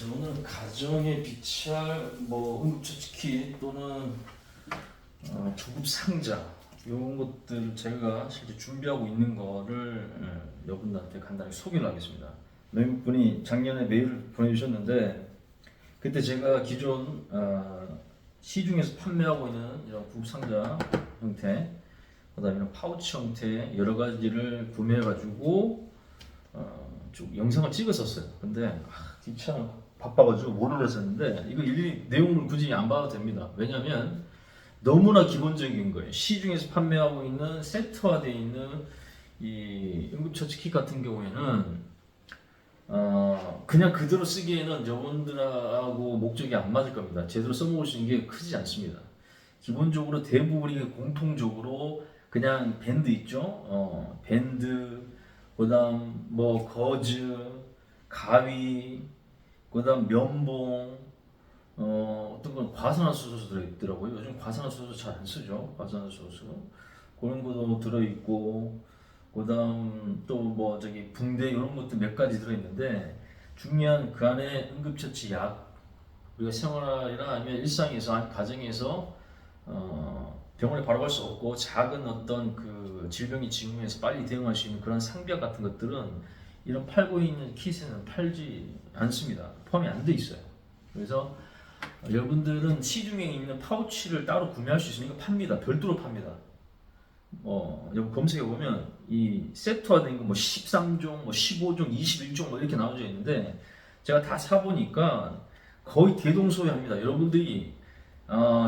저는 가정에 비치할 응급처치키 또는 구급 상자 이런 것들 제가 실제 준비하고 있는 거를 여러분들한테 간단히 소개를 하겠습니다. 몇몇 분이 작년에 메일을 보내주셨는데 그때 제가 기존 시중에서 판매하고 있는 이런 구급 상자 형태, 그다음에 이런 파우치 형태의 여러 가지를 구매해가지고 쭉 영상을 찍었었어요. 근데 귀찮아 바빠가지고 못 올렸었는데 이거 일일이 내용을 굳이 안 봐도 됩니다. 왜냐면 너무나 기본적인 거예요. 시중에서 판매하고 있는 세트화되어 있는 이 응급처치킷 같은 경우에는 그냥 그대로 쓰기에는 여러분들하고 목적이 안 맞을 겁니다. 제대로 써먹을 수 있는 게 크지 않습니다. 기본적으로 대부분이 공통적으로 그냥 밴드 있죠. 밴드, 그다음 거즈, 가위, 그다음 면봉, 어떤 건 과산화수소수 들어있더라고요. 요즘 과산화수소 잘 안 쓰죠. 과산화수소 그런 것도 들어있고, 그다음 또 붕대 이런 것도 몇 가지 들어있는데 중요한 그 안에 응급처치 약, 우리가 생활이나 아니면 일상에서 가정에서 병원에 바로 갈 수 없고 작은 어떤 그 질병이 징후에서 빨리 대응할 수 있는 그런 상비약 같은 것들은 이런 팔고 있는 킷에는 팔지 않습니다. 포함이 안 돼 있어요. 그래서 여러분들은 시중에 있는 파우치를 따로 구매할 수 있으니까 팝니다. 별도로 팝니다. 여러분 검색해 보면 이 세트화된 거 13종, 15종, 21종 이렇게 나눠져 있는데 제가 다 사보니까 거의 대동소이합니다. 여러분들이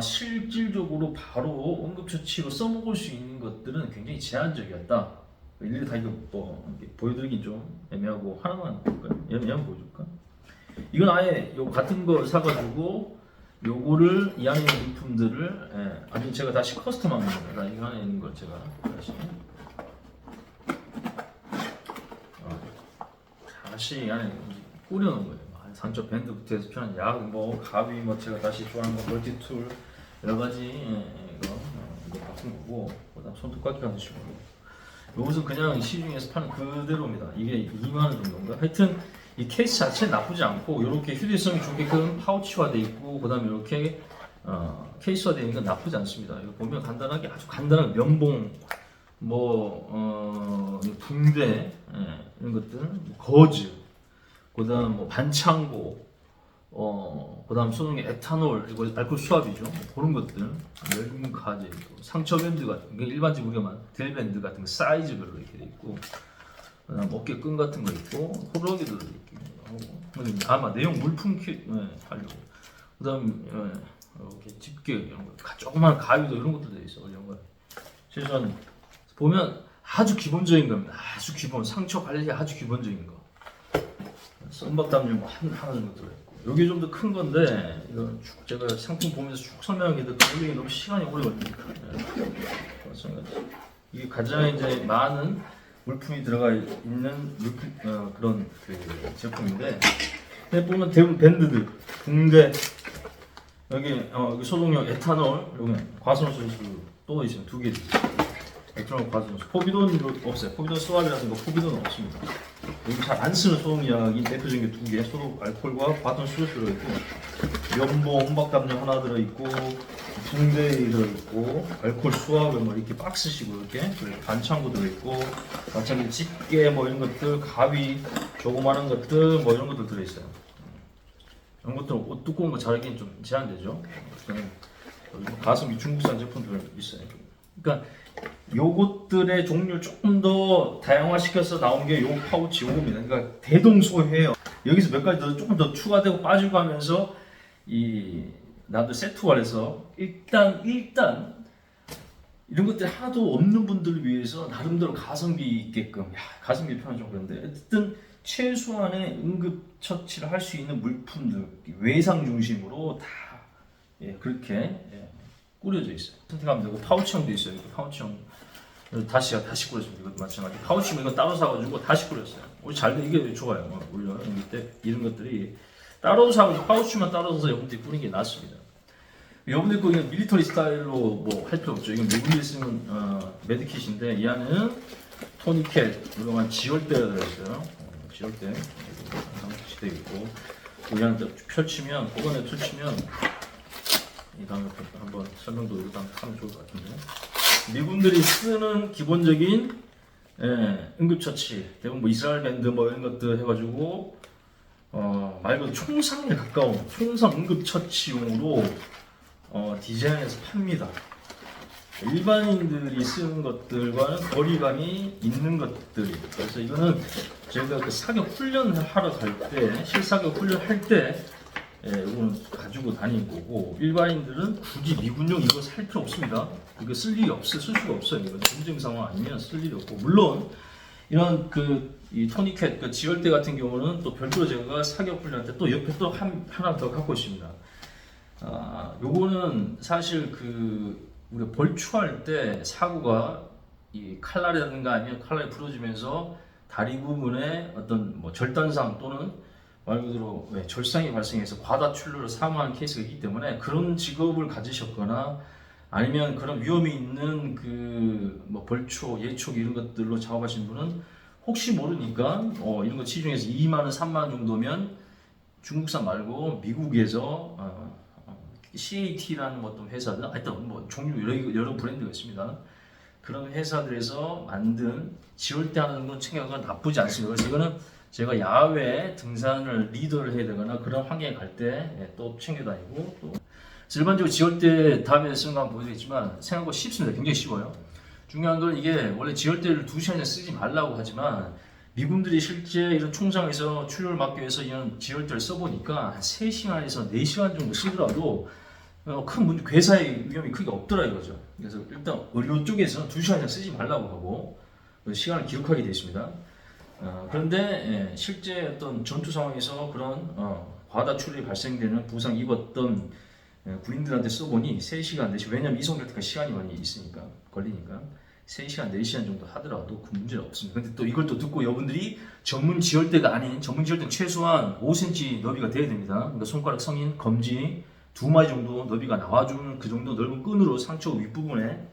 실질적으로 바로 응급처치로 써먹을 수 있는 것들은 굉장히 제한적이었다. 일일이 다 이거 보여드리긴 좀 애매하고 하나만 볼까요? 얘만 보여줄까? 이건 아예 요 같은 거 사가지고 요거를 이 안에 있는 물품들을 아니 제가 다시 커스텀한 겁니다. 이 안에 있는 걸 제가 다시 이 안에 꾸려놓은 거예요. 상처 밴드부터 해서 필요한 약, 가위, 제가 다시 좋아하는 거 멀티툴 여러 가지 이거 같은 거고, 그다음 손톱깎이 같은 식으로. 요것은 그냥 시중에서 파는 그대로입니다. 이게 2만 원 정도인가? 하여튼 이 케이스 자체는 나쁘지 않고 이렇게 휴대성이 좋게끔 파우치화돼 있고, 그다음에 이렇게 케이스화되어 있는 건 나쁘지 않습니다. 이거 보면 간단하게 아주 간단한 면봉, 붕대 이런 것들, 거즈, 그다음 반창고, 그다음 소독의 에탄올, 이거 알코올 수압이죠. 그런 것들, 멸균 가제, 상처 밴드 같은 게 일반적으로 우리가 델밴드 같은 거 사이즈별로 이렇게 돼 있고, 그다음 어깨 끈 같은 거 있고, 호러기도 이렇게 하고, 아마 내용 물품 킷 하려고. 그다음 이렇게 집게 이런 거, 조그만 가위도 이런 것도 돼 있어. 이런 거. 최소한 보면 아주 기본적인 겁니다. 아주 기본, 상처 관리 아주 기본적인 거. 썬박 담요 하나 정도 들어있고, 여기 좀 더 큰 건데 이거 제가 상품 보면서 쭉 설명하기도 이게 너무 시간이 오래 걸리니까 이게 가장 이제 많은 물품이 들어가 있는 그런 그 제품인데, 보면 대부분 밴드들, 붕대, 여기 소독용 에탄올, 여기 과산화수소 또 있어요. 2개. 에탄올 과산화수소. 포비돈도 없어요. 포비돈 수압이라는 거 포비돈은 없습니다. 여기 잘 안 쓰는 소독약이 대표적인 게 2개, 소독 알코올과 과산화수소 들어있고, 면봉, 혼박담요 하나 들어있고, 붕대 들어있고, 알코올 수압을 이렇게 박스식으로 이렇게 반창고 들어있고, 마찬가지로 집게 이런 것들, 가위, 조그마한 것들 이런 것들 들어있어요. 이런 것들 옷 두꺼운 거 자르기엔 좀 제한되죠. 가성비 중국산 제품들 있어요. 그러니까 요것들의 종류를 조금 더 다양화시켜서 나온 게 요 파우치 요겁니다. 그러니까 대동소이해요. 여기서 몇 가지 더 조금 더 추가되고 빠지고 하면서 나도 세트화해서 일단 이런 것들이 하나도 없는 분들을 위해서 나름대로 가성비 있게끔, 가성비 표현 좀 그런데 어쨌든 최소한의 응급처치를 할 수 있는 물품들 외상 중심으로 다 그렇게 꾸려져 있어요. 선택하면 되고, 파우치형도 있어요. 파우치형 다시 꾸렸습니다. 이것도 마찬가지. 파우치면 이거 따로 사가지고 다시 꾸렸어요. 우리 잘돼, 이게 좋아요. 올려 밑에 이런 것들이 따로 사고 파우치만 따로 사서 여러분들이 뿌리는 게 낫습니다. 여러분들 거 이건 밀리터리 스타일로 할 필요 없죠. 이건 미국에 쓰는 메디킷인데 이 안에는 토니켓, 유명한 지혈대가 들어있어요. 지혈대 항상 설치되어 있고, 그냥 펼치면 꼬건에 펼치면 이 다음에 한번 설명도 이렇게 하면 좋을 것 같은데 미군들이 쓰는 기본적인 응급처치 대부분 뭐 이스라엘 밴드 뭐 이런 것들 해가지고 말 그대로 총상에 가까운 총상 응급처치용으로 디자인해서 팝니다. 일반인들이 쓰는 것들과는 거리감이 있는 것들이에요. 그래서 이거는 제가 그 사격 훈련을 하러 갈 때, 실사격 훈련할 때, 이거는 가지고 다니는 거고, 일반인들은 굳이 미군용 이거 살 필요 없습니다. 이거 쓸 일이 쓸 수가 없어요. 이거 전쟁 상황 아니면 쓸 일이 없고, 물론 이런 이 토니캣, 그 지혈대 같은 경우는 또 별도로 제가 사격 훈련할 때 또 옆에 또 하나 더 갖고 있습니다. 요거는 사실 우리가 벌초할 때 사고가 이 칼날이라든가 아니면 칼날이 부러지면서 다리 부분에 어떤 뭐 절단상 또는 말 그대로 절상이 발생해서 과다출혈로 사망한 케이스가 있기 때문에 그런 직업을 가지셨거나 아니면 그런 위험이 있는 뭐 벌초, 예촉 이런 것들로 작업하신 분은 혹시 모르니까 이런 거 치중해서 2만 원, 3만 원 정도면 중국산 말고 미국에서 CAT라는 어떤 회사들, 하여튼 뭐 종류 여러 브랜드가 있습니다. 그런 회사들에서 만든 지올 때 하는 건 챙겨가 나쁘지 않습니다. 그래서 이거는 제가 야외 등산을 리더를 해야 되거나 그런 환경에 갈 때 또 챙겨 다니고 또 일반적으로 지올 때 다음에 쓰는 거 한번 보여드리겠지만 생각보다 쉽습니다. 굉장히 쉬워요. 중요한 건 이게 원래 지올 때를 2시간에 쓰지 말라고 하지만 미군들이 실제 이런 총상에서 출혈을 막기 위해서 이런 지혈대를 써보니까 한 3시간에서 4시간 정도 쓰더라도 큰 문제, 괴사의 위험이 크게 없더라 이거죠. 그래서 일단 의료 쪽에서는 2시간 이상 쓰지 말라고 하고 시간을 기록하게 되어 있습니다. 그런데 실제 어떤 전투 상황에서 그런 과다 출혈이 발생되는 부상 입었던 군인들한테 써보니 3시간, 4시간, 왜냐면 이송될 때까지 시간이 많이 있으니까, 걸리니까 3시간, 4시간 정도 하더라도 그 문제는 없습니다. 근데 또 이걸 또 듣고 여러분들이 전문 지혈대가 아닌, 전문 지혈대는 최소한 5cm 너비가 돼야 됩니다. 그러니까 손가락 성인, 검지 2마디 정도 너비가 나와주는 그 정도 넓은 끈으로 상처 윗부분에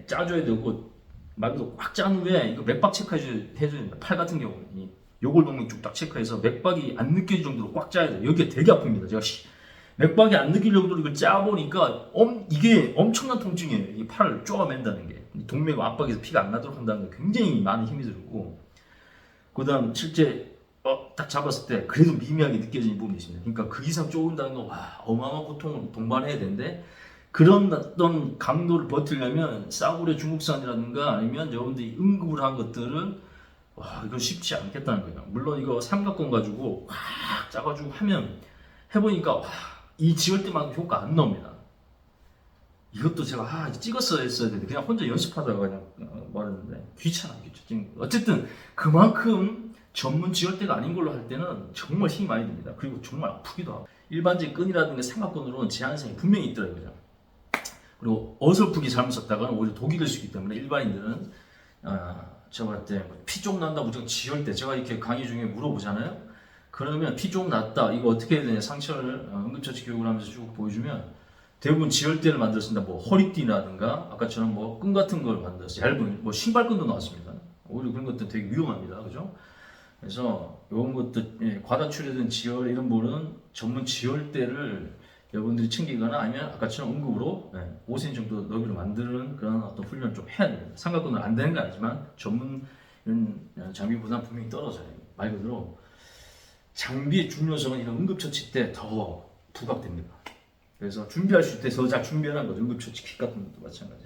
짜줘야 되고, 말 그대로 꽉 짠 후에 이거 맥박 체크해줘야 됩니다. 팔 같은 경우 요골동맥 쭉 딱 체크해서 맥박이 안 느껴질 정도로 꽉 짜야 돼요. 여기가 되게 아픕니다. 제가 맥박이 안 느낄 정도로 이걸 짜보니까 이게 엄청난 통증이에요. 이 팔을 쪼아맨다는 게. 동맥 압박에서 피가 안 나도록 한다는 게 굉장히 많은 힘이 들고, 그 다음 실제 딱 잡았을 때 그래도 미미하게 느껴지는 부분이 있습니다. 그러니까 그 이상 쪼은다는 건 어마어마한 고통을 동반해야 되는데, 그런 어떤 강도를 버티려면 싸구려 중국산이라든가 아니면 여러분들이 응급을 한 것들은 이건 쉽지 않겠다는 거예요. 물론 이거 삼각권 가지고 확 짜가지고 하면 해보니까 이 지을 때만큼 효과 안 나옵니다. 이것도 제가 찍었어야 했어야 되는데 그냥 혼자 연습하다가 그냥 말했는데 귀찮아. 어쨌든 그만큼 전문 지혈대가 아닌 걸로 할 때는 정말 힘이 많이 듭니다. 그리고 정말 아프기도 하고, 일반적인 끈이라든가 삼각권으로는 제한성이 분명히 있더라고요. 그리고 어설프게 잘못 썼다가는 오히려 독이 될 수 있기 때문에 일반인들은 제가 볼 때 피 쪽 난다 무조건 지혈대, 제가 이렇게 강의 중에 물어보잖아요. 그러면 피 쪽 났다 이거 어떻게 해야 되냐, 상처를 응급처치 교육을 하면서 쭉 보여주면 대부분 지혈대를 만들었습니다. 뭐 허리띠라든가 아까처럼 뭐 끈 같은 걸 만들었어요. 얇은 뭐 신발끈도 나왔습니다. 오히려 그런 것도 되게 위험합니다. 그죠? 그래서 이런 것들 과다출혈된 지혈 이런 부분은 전문 지혈대를 여러분들이 챙기거나 아니면 아까처럼 응급으로 5cm 정도 너비로 만드는 그런 어떤 훈련을 좀 해야 됩니다. 삼각근은 안 되는 건 아니지만 전문 이런 장비보다는 분명히 떨어져요. 말 그대로 장비의 중요성은 이런 응급처치 때 더 부각됩니다. 그래서 준비할 수 있을 때 더 잘 준비하는 거죠. 응급처치 킷 같은 것도 마찬가지.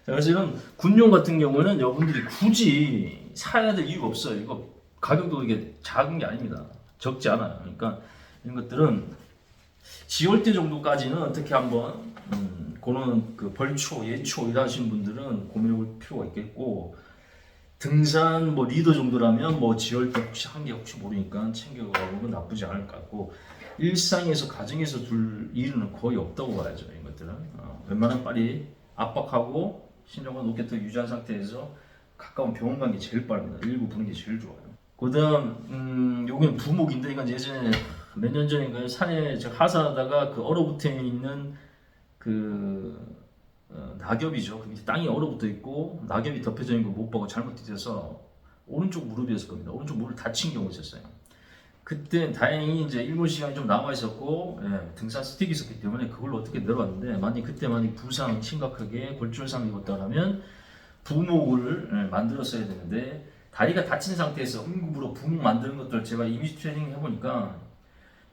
그래서 이런 군용 같은 경우는 여러분들이 굳이 사야 될 이유가 없어요. 이거 가격도 이게 작은 게 아닙니다. 적지 않아요. 그러니까 이런 것들은 지혈대 정도까지는 어떻게 한번 그런 벌초, 예초 일하시는 분들은 고민해 볼 필요가 있겠고, 등산 뭐 리더 정도라면 뭐 지혈대 혹시 한 개 혹시 모르니까 챙겨가보면 나쁘지 않을 것 같고, 일상에서 가정에서 둘 일은 거의 없다고 봐야죠. 이런 것들은 웬만하면 빨리 압박하고 신경을 높게 더 유지한 상태에서 가까운 병원 가는 게 제일 빠릅니다. 119 부르는 게 제일 좋아요. 그 다음 요건 부목인데, 이건 예전에 몇 년 전인가요? 산에 제가 하산하다가 그 얼어붙어 있는 낙엽이죠. 그 밑에 땅이 얼어붙어 있고 낙엽이 덮여져 있는 걸 못 보고 잘못 뛰어서 오른쪽 무릎이었을 겁니다. 오른쪽 무릎을 다친 경우가 있었어요. 그때 다행히 이제 일본 시간이 좀 남아 있었고 등산 스틱이 있었기 때문에 그걸로 어떻게 내려왔는데 만약 부상 심각하게 골절상 입었다면 부목을 만들었어야 되는데 다리가 다친 상태에서 응급으로 부목 만드는 것들 제가 이미지 트레이닝 해보니까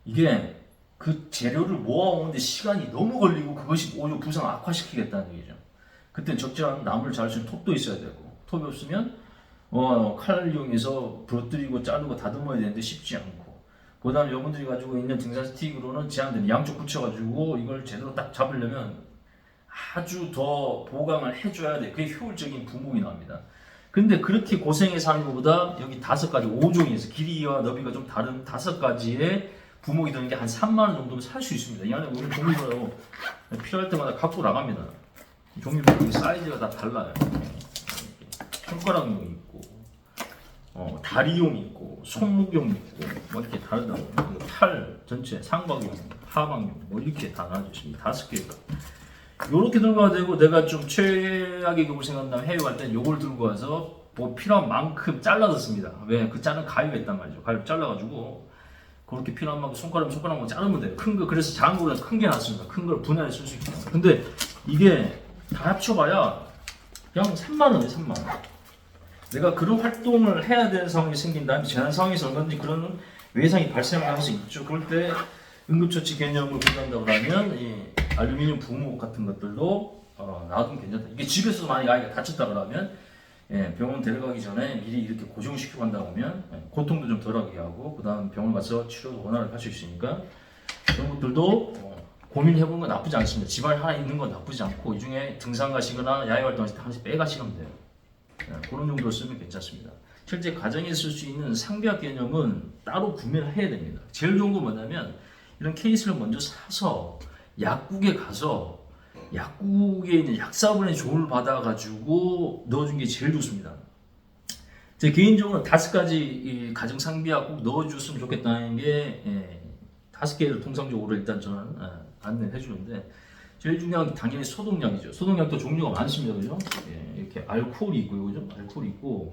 이게 그 재료를 모아오는데 시간이 너무 걸리고 그것이 오히려 부상 악화시키겠다는 얘기죠. 그때 적절한 나무를 잘 쓰는 톱도 있어야 되고 톱이 없으면 칼을 이용해서 부러뜨리고 자르고 다듬어야 되는데 쉽지 않고 그 다음에 여러분들이 가지고 있는 등산 스틱으로는 제한되는 양쪽 붙여가지고 이걸 제대로 딱 잡으려면 아주 더 보강을 해줘야 돼. 그게 효율적인 부목이 나옵니다. 근데 그렇게 고생해서 하는 것보다 여기 5가지 5종이 있어 길이와 너비가 좀 다른 5가지의 부목이 드는 게 한 3만 원 정도면 살 수 있습니다. 이 안에 우리 종류별로 필요할 때마다 갖고 나갑니다. 종류별로 사이즈가 다 달라요. 손가락용이 있고 다리용이 있고 손목용이 있고 뭐 이렇게 다르다고. 팔 전체 상박용, 하박용 뭐 이렇게 다 나눠져 있습니다. 5개가. 요렇게 들고 와도 되고 내가 좀 최악의 경우 생각한다면 해외 갈 땐 요걸 들고 와서 뭐 필요한 만큼 잘라서 씁니다. 왜? 그 자른 가위가 있단 말이죠. 가위 잘라가지고 그렇게 필요한 만큼 손가락만 자르면 돼요. 큰 거, 그래서 작은 거보다 큰 게 낫습니다. 큰 걸 분할해 쓸 수 있기 때문에. 근데 이게 다 합쳐봐야 그냥 3만 원이에요, 3만 원. 내가 그런 활동을 해야 되는 상황이 생긴다면 재난 상황에서 얼마든지 그런 외상이 발생할 수 있죠. 그럴 때 응급처치 개념을 본다고 하면 이 알루미늄 부목 같은 것들도 놔두면 괜찮다. 이게 집에서 만약 아이가 다쳤다 그러면 병원 데려가기 전에 미리 이렇게 고정시키고 간다고 하면 고통도 좀 덜하게 하고 그 다음 병원 가서 치료도 원활하게 할 수 있으니까 그런 것들도 고민해보는 건 나쁘지 않습니다. 집안에 하나 있는 건 나쁘지 않고 이 중에 등산 가시거나 야외 활동하실 때 하나씩 빼가시면 돼요. 그런 정도로 쓰면 괜찮습니다. 실제 가정에 쓸 수 있는 상비약 개념은 따로 구매를 해야 됩니다. 제일 좋은 건 뭐냐면 이런 케이스를 먼저 사서 약국에 가서 약국에 있는 약사분의 조언을 받아가지고 넣어준 게 제일 좋습니다. 제 개인적으로 5가지 가정 상비약 꼭 넣어줬으면 좋겠다는 게 5개를 통상적으로 일단 저는 안내를 해주는데 제일 중요한 게 당연히 소독약이죠. 소독약도 종류가 많습니다, 그죠? 이렇게 알코올이 있고요, 그죠? 알코올이 있고,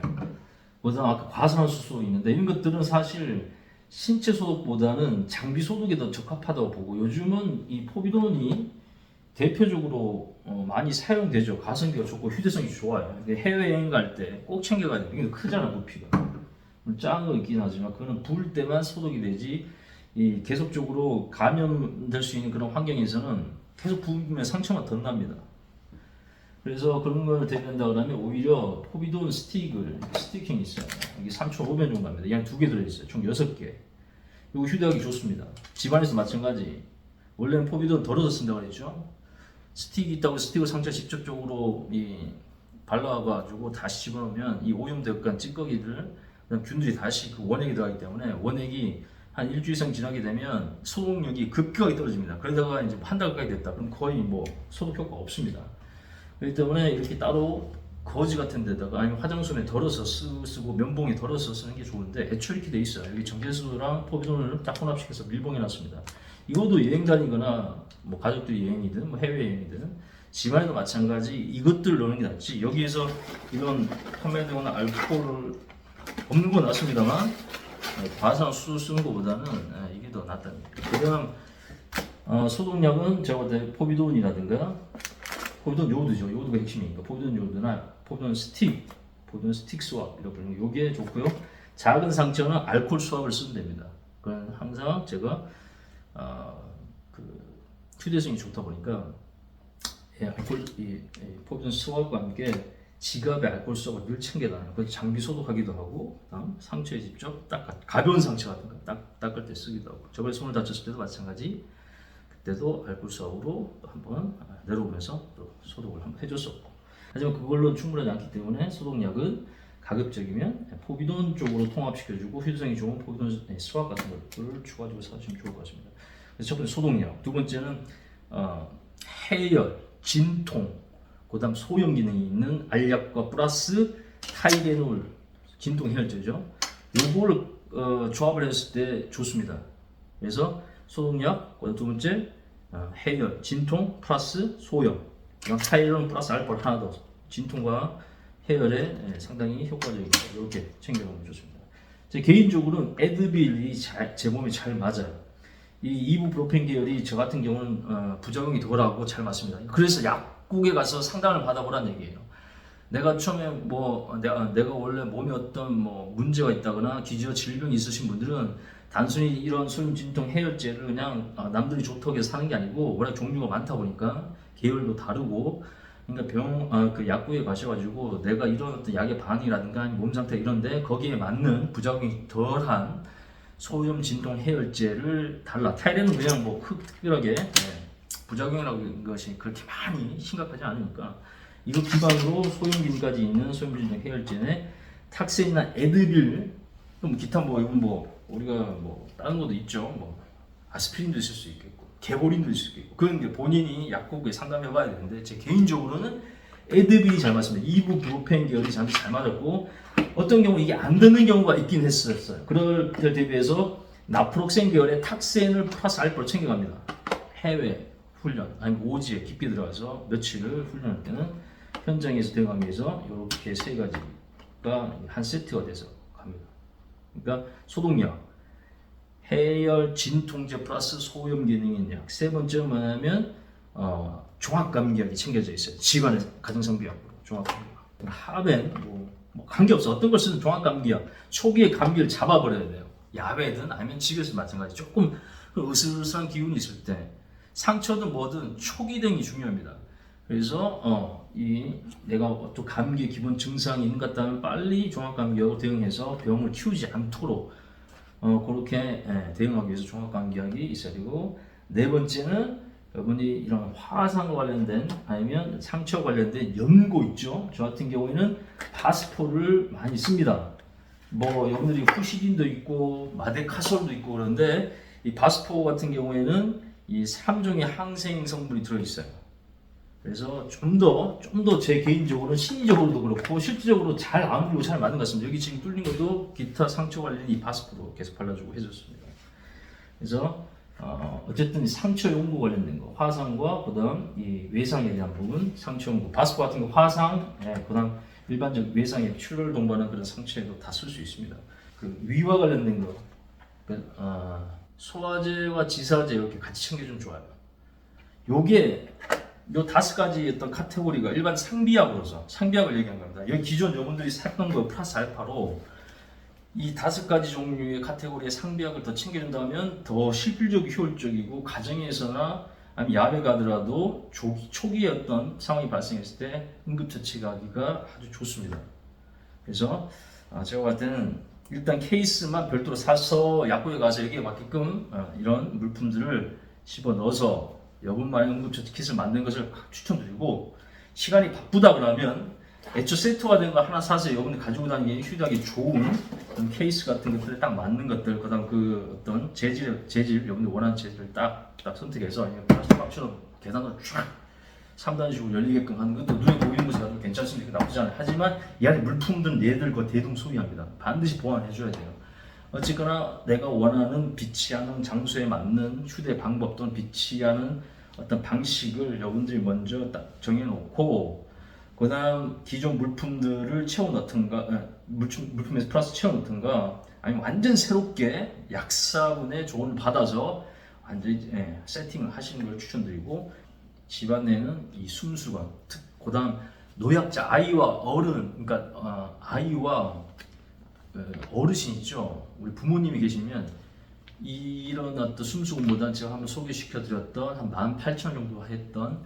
그다음 아까 과산화수소 있는데 이런 것들은 사실 신체 소독보다는 장비 소독에 더 적합하다고 보고 요즘은 이 포비돈이 대표적으로 많이 사용되죠. 가성비가 좋고 휴대성이 좋아요. 해외여행 갈 때 꼭 챙겨가야 돼요. 이게 크잖아, 부피가. 작은 거 있긴 하지만 그거는 부을 때만 소독이 되지 이 계속적으로 감염될 수 있는 그런 환경에서는 계속 부으면 상처가 더 납니다. 그래서 그런 걸 대비한다 그러면 오히려 포비돈 스티킹이 있어요. 이게 3,500원 정도 합니다. 이 안에 2개 들어있어요. 총 6개. 이거 휴대하기 좋습니다. 집안에서 마찬가지. 원래는 포비돈 덜어서 쓴다고 그랬죠. 스틱이 있다고 스틱을 상처 직접적으로 발라가지고 다시 집어넣으면 이 오염되었던 찌꺼기들, 그다음 균들이 다시 그 원액에 들어가기 때문에 원액이 한 일주일 이상 지나게 되면 소독력이 급격하게 떨어집니다. 그러다가 이제 한 달 가까이 됐다. 그럼 거의 뭐 소독 효과가 없습니다. 그렇기 때문에 이렇게 따로 거지 같은 데다가 아니면 화장솜에 덜어서 쓰고 면봉에 덜어서 쓰는 게 좋은데 애초에 이렇게 돼 있어요. 여기 정제수랑 포비돈을 딱 혼합시켜서 밀봉해 놨습니다. 이것도 여행 다니거나 뭐 가족들이 여행이든 뭐 해외 여행이든 집안에도 마찬가지 이것들 넣는 게 낫지. 여기에서 이런 판매되거나 알코올을 없는 건 낫습니다만 과산화수소 쓰는 것보다는 이게 더 낫답니다. 그다음 소독약은 제가 볼 때 포비돈이라든가 포비돈 요드죠. 요드가 핵심이니까 포비돈 요드나 포비돈 스틱 수압 이렇게 부르는 게 요게 좋고요. 작은 상처는 알코올 수압을 쓰면 됩니다. 그건 항상 제가 그 휴대성이 좋다 보니까 포비돈 수압과 함께 지갑에 알코올 수압을 늘 챙겨다녀요. 그래서 장비 소독하기도 하고, 그다음 상처에 직접 가벼운 상처 같은 거 닦을 때 쓰기도 하고, 저번에 손을 다쳤을 때도 마찬가지. 그때도 알코올 수압으로 또 한번 내려오면서 또 소독을 한번 해줬었고. 하지만 그걸로 충분하지 않기 때문에 소독약은 가급적이면 포비돈 쪽으로 통합시켜주고 휴대성이 좋은 포비돈 수압 같은 것들을 추가적으로 사주시면 좋을 것 같습니다. 그래서 첫 번째 소독약, 두 번째는 해열, 진통, 그다음 소염 기능이 있는 알약과 플러스 타이레놀 진통 해열제죠. 요걸 조합을 했을 때 좋습니다. 그래서 소독약, 그다음 두 번째 해열, 진통 플러스 소염, 타이레놀 플러스 알코올 하나 더 진통과 해열에 상당히 효과적입니다. 이렇게 챙겨보면 좋습니다. 제 개인적으로는 에드빌이 제 몸에 잘 맞아요. 이 이부프로펜 계열이 저 같은 경우는 부작용이 덜하고 잘 맞습니다. 그래서 약국에 가서 상담을 받아보라는 얘기예요. 내가 처음에 내가 원래 몸에 어떤 문제가 있다거나 기저 질병이 있으신 분들은 단순히 이런 소염 진통 해열제를 그냥 남들이 좋다고 해서 사는 게 아니고 워낙 종류가 많다 보니까 계열도 다르고, 그러니까 그 약국에 가셔가지고 내가 이런 어떤 약의 반응이라든가 몸 상태 이런데 거기에 맞는 부작용이 덜한 소염 진통 해열제를 달라. 타이레는 그냥 특별하게 부작용이라는 것이 그렇게 많이 심각하지 않으니까 이거 기반으로 소염균까지 있는 소염 진통 해열제에 탁센이나 에드빌, 기타 우리가 다른 것도 있죠. 아스피린도 있을 수 있겠고 개보린도 있을 수 있고, 그건 본인이 약국에 상담해봐야 되는데 제 개인적으로는 에드빌이 잘 맞습니다. 이부프로펜 계열이 잘 맞았고, 어떤 경우 이게 안 되는 경우가 있긴 했었어요. 그럴 때 대비해서 나프록센 계열의 탁센을 플러스 알파로 챙겨갑니다. 해외 훈련 아니면 오지에 깊게 들어가서 며칠을 훈련할 때는 현장에서 대응하기 위해서 이렇게 세 가지가 한 세트가 돼서 갑니다. 그러니까 소독약, 해열 진통제 플러스 소염 기능 있는 약. 세 번째는 뭐냐면 종합감기약이 챙겨져 있어요. 집안의 가정성비약으로 종합감기약. 하벤 관계없어. 어떤 걸 쓰든 종합감기약. 초기에 감기를 잡아버려야 돼요. 야외든 아니면 집에서 마찬가지. 조금 으슬으슬한 기운이 있을 때, 상처든 뭐든 초기 대응이 중요합니다. 그래서 내가 또 감기의 기본 증상이 있는 것 같다면 빨리 종합감기약으로 대응해서 병을 키우지 않도록 그렇게 대응하기 위해서 종합감기약이 있어야 되고, 네 번째는 여러분이 이런 화상과 관련된 아니면 상처 관련된 연고 있죠. 저 같은 경우에는 바스포를 많이 씁니다. 여러분들이 후시딘도 있고 마데카솔도 있고 그런데 이 바스포 같은 경우에는 이 3종의 항생 성분이 들어있어요. 그래서 좀 더 제 개인적으로는 심리적으로도 그렇고 실질적으로 잘 안 풀리고 잘 맞는 것 같습니다. 여기 지금 뚫린 것도 기타 상처 관련 이 바스포로 계속 발라주고 해줬습니다. 그래서 어쨌든 상처 연고 관련된 거, 화상과 그다음 이 외상에 대한 부분, 상처 연고, 바스포 같은 거 화상, 그다음 일반적 외상에 출혈 동반한 그런 상처에도 다 쓸 수 있습니다. 그 위와 관련된 거, 소화제와 지사제 이렇게 같이 챙겨주면 좋아요. 요게 요 5가지 어떤 카테고리가 일반 상비약으로서 상비약을 얘기한 겁니다. 여기 기존 여러분들이 샀던 거 플러스 알파로 이 5가지 종류의 카테고리의 상비약을 더 챙겨준다면 더 실질적이고 효율적이고, 가정에서나 아니면 야외 가더라도 초기에 어떤 상황이 발생했을 때 응급처치하기가 아주 좋습니다. 그래서 제가 봤을 때는 일단 케이스만 별도로 사서 약국에 가서 여기에 맞게끔 이런 물품들을 집어 넣어서 여분만의 응급처치 킷을 만드는 것을 추천드리고, 시간이 바쁘다 그러면 애초 세트가 된 거 하나 사서 여러분들 가지고 다니기 휴대하기 좋은 그런 케이스 같은 것들에 딱 맞는 것들, 그다음 그 어떤 재질 여러분들 원하는 재질을 딱 선택해서 플라스틱 박스처럼 계단으로 쫙 3단식으로 열리게끔 하는 것도 눈에 보이는 것이 아주 괜찮습니다. 나쁘지 않아요. 하지만 이 안에 물품들은 얘들 거 대동소이합니다. 반드시 보완해줘야 돼요. 어쨌거나 내가 원하는 비치하는 장소에 맞는 휴대 방법 또는 비치하는 어떤 방식을 여러분들이 먼저 딱 정해놓고, 그 다음 기존 물품들을 채워 넣든가, 물품에서 플러스 채워 넣든가, 아니면 완전 새롭게 약사분의 조언을 받아서 완전히 세팅을 하시는 걸 추천드리고, 집안에는 이 숨수건, 그 다음 노약자, 아이와 어른, 그러니까 아이와 어르신 있죠. 우리 부모님이 계시면 이런 어떤 숨수건보다 제가 한번 소개시켜드렸던 한 18,000원 정도 했던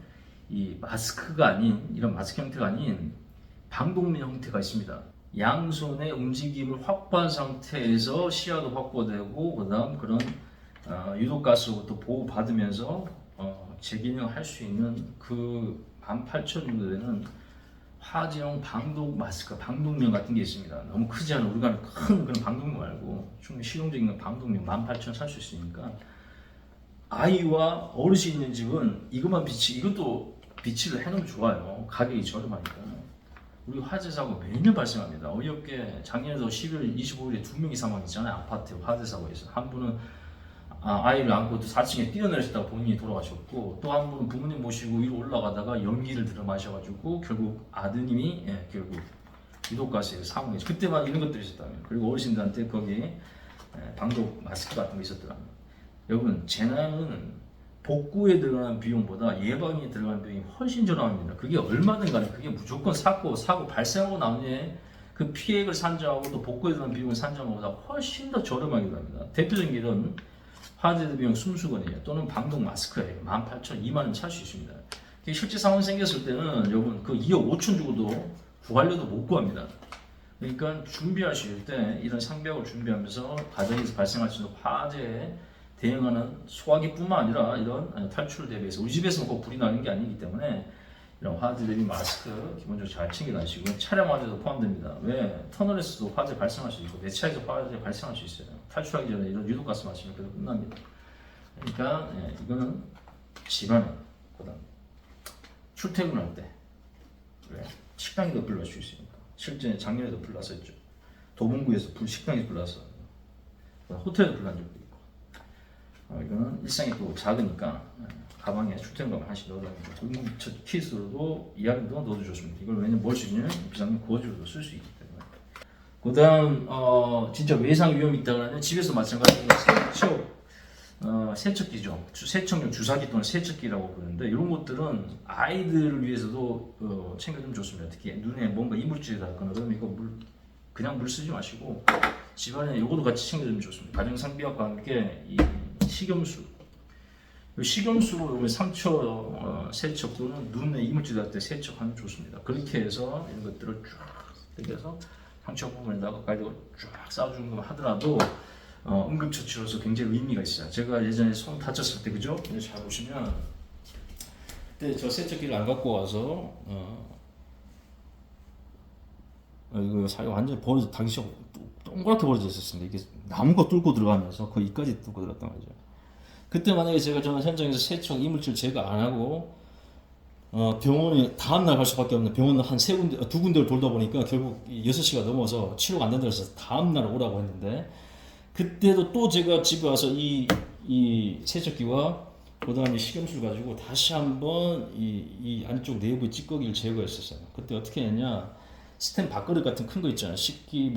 이 마스크가 아닌, 이런 마스크 형태가 아닌 방독면 형태가 있습니다. 양손의 움직임을 확보한 상태에서 시야도 확보되고, 그 다음 그런 유독가스로부터 보호받으면서 재기능을 할 수 있는 그 18,000원 정도 되는 화재용 방독 마스크, 방독면 같은 게 있습니다. 너무 크지 않은, 우리가 큰 그런 방독면 말고 충분히 실용적인 방독면 18,000원 살 수 있으니까, 아이와 어르신 있는 집은 이것만 이것도 비치를 해놓으면 좋아요. 가격이 저렴하니까. 우리 화재 사고 매년 발생합니다. 어이없게 작년에도 11월 25일에 2명이 사망했잖아요. 아파트 화재 사고에서. 한 분은 아이를 안고 4층에 뛰어내리셨다가 본인이 돌아가셨고, 또 한 분은 부모님 모시고 위로 올라가다가 연기를 들어 마셔가지고 결국 아드님이 결국 유독가스에 사망했죠. 그때만 이런 것들이 있었다면. 그리고 어르신들한테 거기 방독 마스크 같은 거 있었더라면. 여러분, 재난은 복구에 들어가는 비용보다 예방에 들어가는 비용이 훨씬 저렴합니다. 그게 얼마든 간에 그게 무조건 사고 발생하고 난 후에 그 피해액을 산정하고 또 복구에 들어가는 비용을 산정하는 것보다 훨씬 더 저렴하게 됩니다. 대표적인 길은 화재대 비용 숨수건이에요. 또는 방독 마스크예요. 18,000원, 2만 원 살 수 있습니다. 실제 상황 생겼을 때는 여러분 그 2억 5천 주고도 구하려도 못 구합니다. 그러니까 준비하실 때 이런 상비약을 준비하면서 가정에서 발생할 수 있는 화재에 대응하는 소화기뿐만 아니라 이런 탈출을 대비해서 우리 집에서는 꼭 불이 나는 게 아니기 때문에 이런 화재 대비 마스크 기본적으로 잘 챙겨 다니시고 차량 화재도 포함됩니다. 왜? 터널에서도 화재 발생할 수 있고 내 차에서 화재 발생할 수 있어요. 탈출하기 전에 이런 유독가스 마시면 그래도 끝납니다. 그러니까 이거는 집안에 그다음 출퇴근할 때 왜? 식당에도 불날 수 있으니까 실제 작년에도 불났었죠. 도봉구에서 식당에서 불났어. 호텔에도 불난 적도 있고. 이거는 일상이 또 작으니까 가방에 출퇴근 가방 하나씩 넣어다니고 응급처치 키트로도 이야기도 넣어도 좋습니다. 이걸 왜냐면 뭘 수 있냐면 비상용 구호주로도 쓸 수 있기 때문에. 그다음 진짜 외상 위험이 있다고 하면 집에서 마찬가지로 세척기죠. 세척용 주사기 또는 세척기라고 부르는데 이런 것들은 아이들을 위해서도 챙겨주면 좋습니다. 특히 눈에 뭔가 이물질이 닿거나 그러면 이거 그냥 물 쓰지 마시고 집안에 이것도 같이 챙겨주면 좋습니다. 가정상비약과 함께 이 식염수, 식염수로 상처 세척 또는 눈에 이물질 닿을 때 세척하면 좋습니다. 그렇게 해서 이런 것들을 쫙 당겨서 상처 부분에다가 가위로 쫙 쏴주는 거 하더라도 응급처치로서 굉장히 의미가 있어요. 제가 예전에 손 다쳤을 때 그죠? 잘 보시면 그때 저 세척기를 안 갖고 와서 이거 사이 완전히 버려져 당시 동그랗게 버려져 있었습니다. 이게 나무가 뚫고 들어가면서 거의 이까지 뚫고 들어갔단 말이죠. 그때 만약에 제가 저는 현장에서 세척 이물질 제거 안 하고 병원에 다음날 갈 수밖에 없는 병원을 한 두 군데를 돌다 보니까 결국 6시가 넘어서 치료가 안 된다고 해서 다음날 오라고 했는데 그때도 또 제가 집에 와서 이 세척기와 그 다음에 식염수를 가지고 다시 한번 이 안쪽 내부의 찌꺼기를 제거했었어요. 그때 어떻게 했냐, 스텐 밥그릇 같은 큰 거 있잖아요. 식기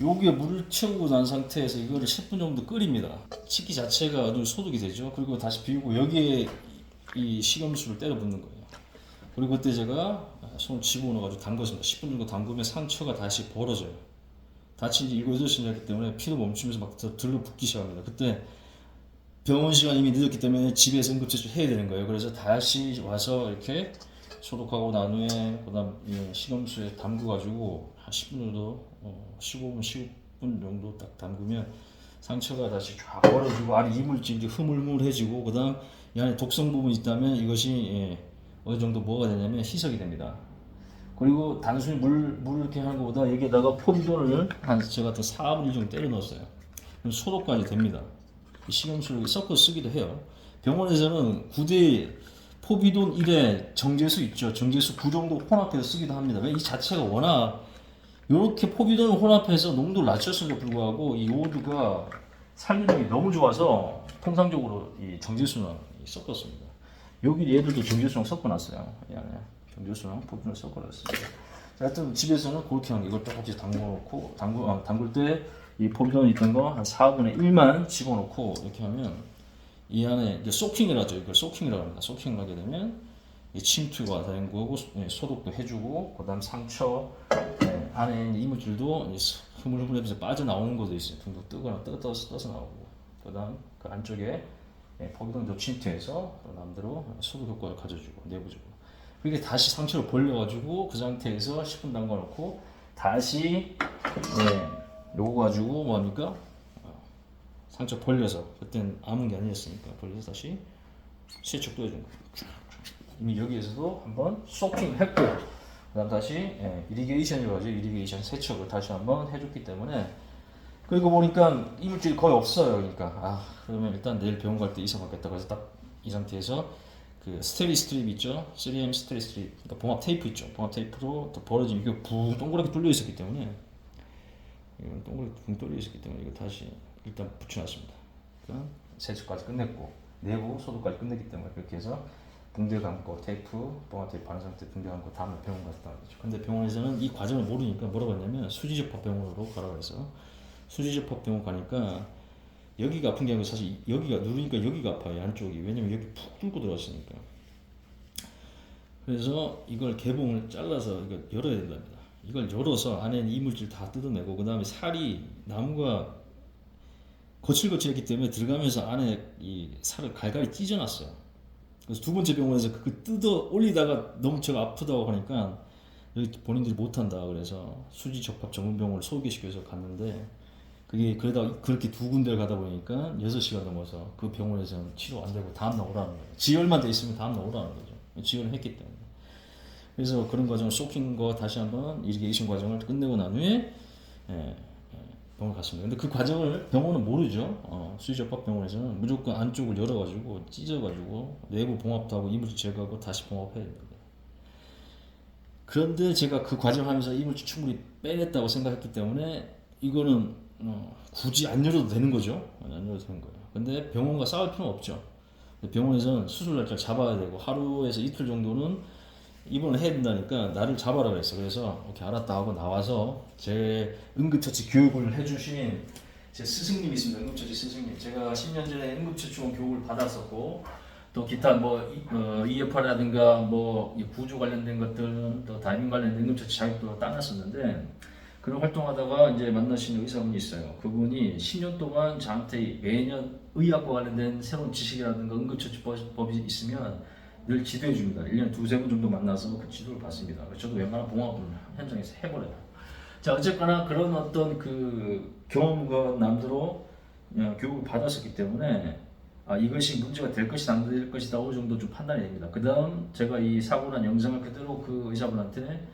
여기에 물을 채우고 난 상태에서 이거를 10분 정도 끓입니다. 식기 자체가 아주 소독이 되죠. 그리고 다시 비우고 여기에 이 식염수를 때려 붓는 거예요. 그리고 그때 제가 손을 집어넣어가지고 담궜습니다. 10분 정도 담그면 상처가 다시 벌어져요. 다친 지 7-8시간이기 때문에 피도 멈추면서 막 들러붙기 시작합니다. 그때 병원 시간 이미 늦었기 때문에 집에서 응급처치 해야 되는 거예요. 그래서 다시 와서 이렇게 소독하고 난 후에 그다음 식염수에 담궈가지고 한 10분 정도 15분 10분 정도 딱 담그면 상처가 다시 쫙 벌어지고 안에 이물질이 흐물흐물해지고 그다음 이 안에 독성 부분이 있다면 이것이 어느 정도 뭐가 되냐면 희석이 됩니다. 그리고 단순히 물 이렇게 하는 것보다 여기에다가 포비돈을 한 제가 또 4분의 1 정도 때려 넣었어요. 그럼 소독까지 됩니다. 식염수를 섞어 쓰기도 해요. 병원에서는 9대 포비돈 1에 정제수 있죠. 정제수 9 정도 혼합해서 쓰기도 합니다. 왜? 이 자체가 워낙 이렇게 포비돈을 혼합해서 농도를 낮췄음에도 불구하고 이 요오드가 살균력이 너무 좋아서 통상적으로 이 정제수는 섞었습니다. 여기 얘들도 정제수랑 섞어놨어요. 이 안에 정제수랑 포비돈을 섞어놨습니다. 하여튼 집에서는 그렇게 하는 게 이걸 조금씩 담궈놓고 담글 때 이 포비돈 있던 거 한 4분의 1만 집어넣고 이렇게 하면 이 안에 이제 소킹을 하죠. 이걸 소킹이라고 합니다. 소킹을 하게 되면 이 침투가 되는 거고 소독도 해주고 그다음 상처 안에 있는 이물질도 흐물흐물해서 빠져나오는 것도 있어요. 둥둥 뜨거나 떠서 나오고 그다음 그 안쪽에 포비돈도 침투해서 남대로 소독 효과를 가져주고 내부적으로 그렇게 다시 상처를 벌려가지고 그 상태에서 10분 담가놓고 다시 요거 가지고 뭐합니까? 상처 벌려서 그때는 아문 게 아니었으니까 벌려서 다시 세척도 해준 거예요. 이미 여기에서도 한번 소킹했고 그다음 다시 이리게이션이라고 하죠. 이리게이션 세척을 다시 한번 해줬기 때문에 그리고 보니까 이물질이 거의 없어요. 그러니까 그러면 일단 내일 병원 갈 때 이사 받겠다. 그래서 딱 이 상태에서 그 스테리 스트립 있죠. 3M 스테리 스트립 그러니까 봉합 테이프 있죠. 봉합 테이프로 또 벌어지면 이게 붕 동그랗게 뚫려 있었기 때문에 이건 동그랗게 붕 뚫려 있었기 때문에 이거 다시 일단 붙여놨습니다. 그러니까 세척까지 끝냈고 내부 소독까지 끝냈기 때문에 그렇게 해서 붕대 감고 테이프, 봉합 테이프 바른 상태 붕대 감고 다음날 병원 갔다 오죠. 근데 병원에서는 이 과정을 모르니까 뭐라고 했냐면 수지접합병원으로 가라고 해서 수지접합병원 가니까 여기가 아픈 게 아니고 사실 여기가 누르니까 여기가 아파요. 안쪽이. 왜냐면 여기 푹 뚫고 들어갔으니까. 그래서 이걸 개봉을 잘라서 이걸 열어야 된답니다. 이걸 열어서 안에 있는 이물질 다 뜯어내고 그 다음에 살이 나무가 거칠거칠했기 때문에 들어가면서 안에 이 살을 갈갈이 찢어놨어요. 그래서 두 번째 병원에서 그거 뜯어 올리다가 너무 제가 아프다고 하니까 여기 본인들이 못한다 그래서 수지 접합 전문병원을 소개시켜서 갔는데 그게 그러다 그렇게 두 군데를 가다 보니까 6시간 넘어서 그 병원에서는 치료 안 되고 다음날 오라는 거예요. 지혈만 돼 있으면 다음날 오라는 거죠. 지혈을 했기 때문에. 그래서 그런 과정을 소킹과 다시 한번 이리게이션 과정을 끝내고 난 후에 병원 갔습니다. 근데 그 과정을 병원은 모르죠. 수지접합 병원에서는 무조건 안쪽을 열어가지고 찢어가지고 내부 봉합도 하고 이물질 제거하고 다시 봉합해야 됩니다. 그런데 제가 그 과정하면서 이물질 충분히 빼냈다고 생각했기 때문에 이거는 굳이 안 열어도 되는 거죠. 안 열어도 되는 거예요. 근데 병원과 싸울 필요는 없죠. 병원에서는 수술 날짜를 잡아야 되고 하루에서 이틀 정도는 입원을 해야 된다니까 나를 잡아라 그랬어. 그래서 오케이 알았다 하고 나와서 제 응급처치 교육을 해주신 제 스승님이 있습니다. 응급처치 스승님. 제가 10년 전에 응급처치원 교육을 받았었고 또 기타 뭐 EFR이라든가 뭐 구조 관련된 것들 또 다이빙 관련된 응급처치 자격도 따놨었는데 그런 활동하다가 이제 만나신 의사분이 있어요. 그분이 10년 동안 저한테 매년 의학과 관련된 새로운 지식이라든가 응급처치법이 있으면 늘 지도해 줍니다. 1년에 두세 번 정도 만나서 그 지도를 받습니다. 저도 웬만한 봉합을 현장에서 해버려요. 자, 어쨌거나 그런 어떤 그 경험과 남들로 교육을 받았었기 때문에 이것이 문제가 될 것이다 안 될 것이다 어느 정도 좀 판단이 됩니다. 그 다음 제가 이 사고 난 영상을 그대로 그 의사분한테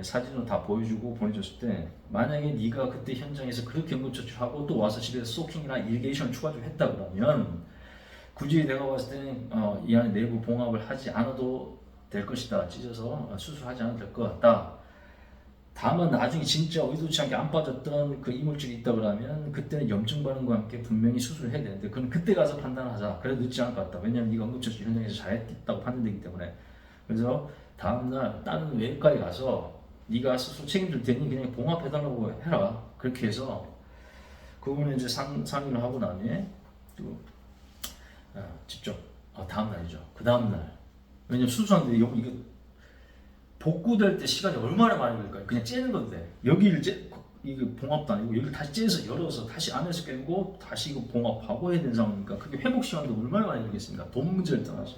사진으로 다 보여주고 보내줬을 때 만약에 네가 그때 현장에서 그렇게 응급처치를 하고 또 와서 집에서 소킹이나 이리게이션을 추가적으로 했다 그러면 굳이 내가 봤을 때는 이 안에 내부 봉합을 하지 않아도 될 것이다. 찢어서 수술하지 않아도 될 것 같다. 다만 나중에 진짜 의도치 않게 안 빠졌던 그 이물질이 있다 그러면 그때는 염증 반응과 함께 분명히 수술을 해야 되는데 그건 그때 가서 판단하자. 그래도 늦지 않을 것 같다. 왜냐면 네가 응급처치 현장에서 잘했다고 판단되기 때문에. 그래서 다음날 다른 외과에 가서 네가 스스로 책임질 테니 그냥 봉합해달라고 해라. 그렇게 해서 그분은 이제 상의를 하고 나면 또 직접 다음 날이죠. 그 다음 날. 왜냐면 수술하는데 이거 복구될 때 시간이 얼마나 많이 걸릴까요? 그냥 째는 건데 여기를 이거 봉합도 아니고 여기를 다시 째서 열어서 다시 안에서 깨고 다시 이거 봉합하고 해야 되는 상황이니까 그게 회복 시간도 얼마나 많이 걸리겠습니까? 돈 문제를 떠나서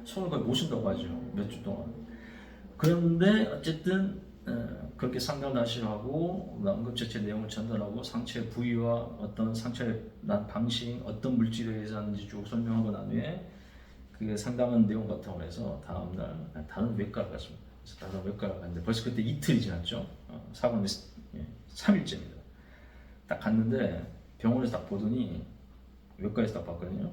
손을 거의 못 쓴다고 하죠. 몇 주 동안. 그런데 어쨌든 그렇게 상담을 하시라고 응급처치 내용을 전달하고 상처 부위와 어떤 상처의 난 방식, 어떤 물질에 의해서 하는지 쭉 설명하고 난 후에 그 상담한 내용 바탕으로 해서 다음날 다른 외과를 갔습니다. 그래서 다른 외과를 갔는데 벌써 그때 이틀이 지났죠. 사고는 3일째입니다. 딱 갔는데 병원에서 딱 보더니 외과에서 딱 봤거든요.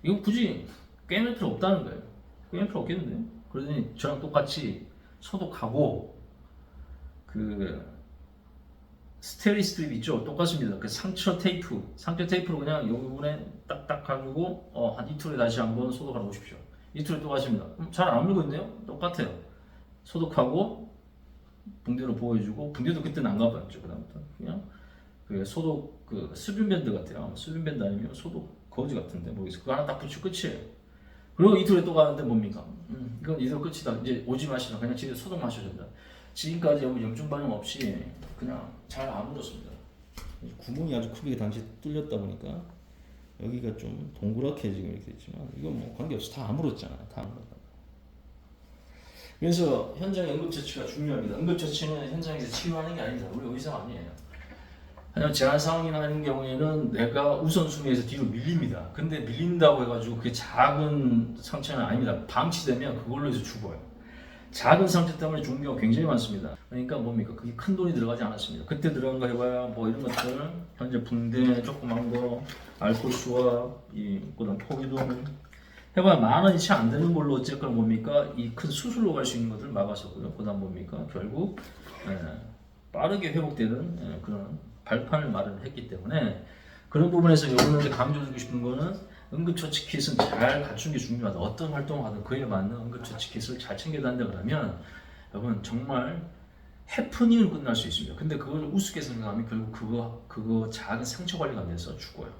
이거 굳이 꿰맬 필요 없다는 거예요. 꿰맬 필요 없겠는데? 그러더니 저랑 똑같이 소독하고 그 스테리 스트립 있죠? 똑같습니다. 그 상처 테이프로 그냥 여기 부분에 딱딱 가지고 한 이틀에 다시 한번 소독하러 오십시오. 이틀에 또 가십니다. 잘 안 물건데요? 똑같아요. 소독하고 붕대로 보여주고 붕대도 그때는 안 가봤죠. 그다음부터 그냥 그 소독 그 수분밴드 같아요. 수분밴드 아니면 소독 거지 같은데 모르겠어요. 그거 하나 딱 붙이고 끝이에요. 그리고 이틀에 또 가는데 뭡니까? 이건 이대로 끝이다. 이제 오지 마시라. 그냥 집에 소독 마셔야 된다. 지금까지 염증 반응 없이 그냥 잘 아물었습니다. 구멍이 아주 크게 당시 뚫렸다 보니까 여기가 좀 동그랗게 지금 이렇게 있지만 이건 뭐 관계없이 다 아물었잖아요. 다 아물었다. 그래서 현장의 응급처치가 중요합니다. 응급처치는 현장에서 치료하는 게 아닙니다. 우리 의사 아니에요. 하지만 재난 상황이나 이런 경우에는 내가 우선순위에서 뒤로 밀립니다. 근데 밀린다고 해가지고 그게 작은 상처는 아닙니다. 방치되면 그걸로 해서 죽어요. 작은 상처 때문에 죽는 경우가 굉장히 많습니다. 그러니까 뭡니까? 그게 큰 돈이 들어가지 않았습니다. 그때 들어간 거 해봐야 뭐 이런 것들 현재 붕대 조그만 거 알코수와 그다음 포기돈 해봐야 10,000원이 채 안 되는 걸로 어쨌거나 뭡니까? 이 큰 수술로 갈 수 있는 것들을 막았었고요. 그다음 뭡니까? 결국 빠르게 회복되는 그런 발판을 마련했기 때문에 그런 부분에서 여러분한테 강조드리고 싶은 거는 응급처치 킷은 잘 갖춘 게 중요하다. 어떤 활동을 하든 그에 맞는 응급처치 킷을 잘 챙겨야 한다 그러면 여러분 정말 해프닝으로 끝날 수 있습니다. 근데 그걸 우습게 생각하면 결국 그거 작은 상처 관리가 안 돼서 죽어요.